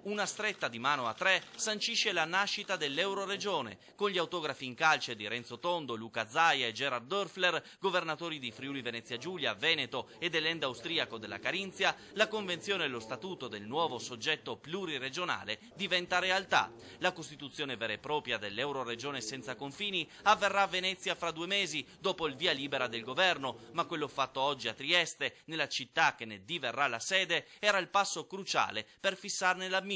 Una stretta di mano a tre sancisce la nascita dell'Euroregione, con gli autografi in calce di Renzo Tondo, Luca Zaia e Gerhard Dörfler, governatori di Friuli Venezia Giulia, Veneto e dell'End austriaco della Carinzia. La convenzione e lo statuto del nuovo soggetto pluriregionale diventa realtà. La costituzione vera e propria dell'Euroregione senza confini avverrà a Venezia fra 2 mesi, dopo il via libera del governo, ma quello fatto oggi a Trieste, nella città che ne diverrà la sede, era il passo cruciale per fissarne la mission.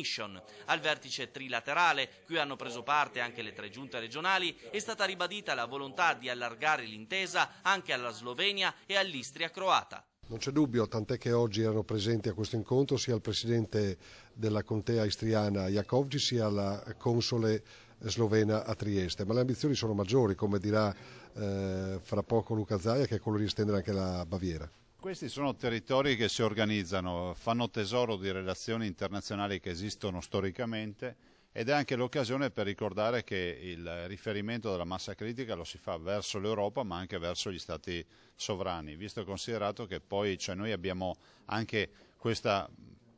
Al vertice trilaterale, cui hanno preso parte anche le 3 giunte regionali, è stata ribadita la volontà di allargare l'intesa anche alla Slovenia e all'Istria croata. Non c'è dubbio, tant'è che oggi erano presenti a questo incontro sia il presidente della contea istriana Jakovčić sia la console slovena a Trieste, ma le ambizioni sono maggiori, come dirà fra poco Luca Zaia, che è quello di estendere anche la Baviera. Questi sono territori che si organizzano, fanno tesoro di relazioni internazionali che esistono storicamente ed è anche l'occasione per ricordare che il riferimento della massa critica lo si fa verso l'Europa ma anche verso gli stati sovrani, visto e considerato che poi noi abbiamo anche questa,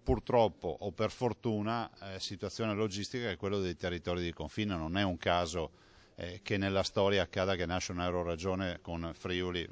purtroppo o per fortuna, situazione logistica che è quella dei territori di confine. Non è un caso che nella storia accada che nasce un'Euroregione con Friuli,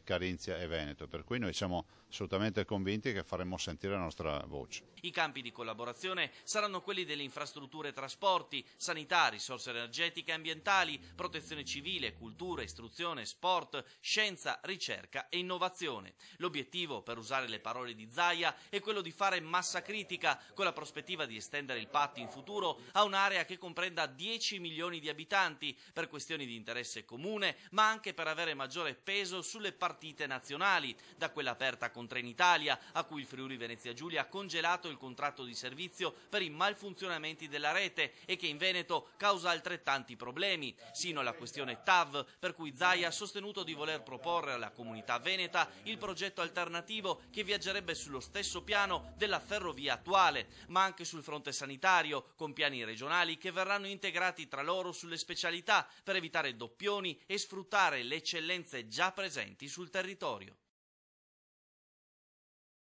Carinzia e Veneto, per cui noi siamo assolutamente convinti che faremo sentire la nostra voce. I campi di collaborazione saranno quelli delle infrastrutture e trasporti, sanità, risorse energetiche e ambientali, protezione civile, cultura, istruzione, sport, scienza, ricerca e innovazione. L'obiettivo, per usare le parole di Zaia, è quello di fare massa critica, con la prospettiva di estendere il patto in futuro a un'area che comprenda 10 milioni di abitanti, per questioni di interesse comune, ma anche per avere maggiore peso sulle partite nazionali, da quella aperta con Trenitalia, a cui il Friuli Venezia Giulia ha congelato il contratto di servizio per i malfunzionamenti della rete e che in Veneto causa altrettanti problemi, sino alla questione TAV, per cui Zaia ha sostenuto di voler proporre alla comunità veneta il progetto alternativo che viaggerebbe sullo stesso piano della ferrovia attuale, ma anche sul fronte sanitario, con piani regionali che verranno integrati tra loro sulle specialità per evitare doppioni e sfruttare le eccellenze già presenti sul territorio.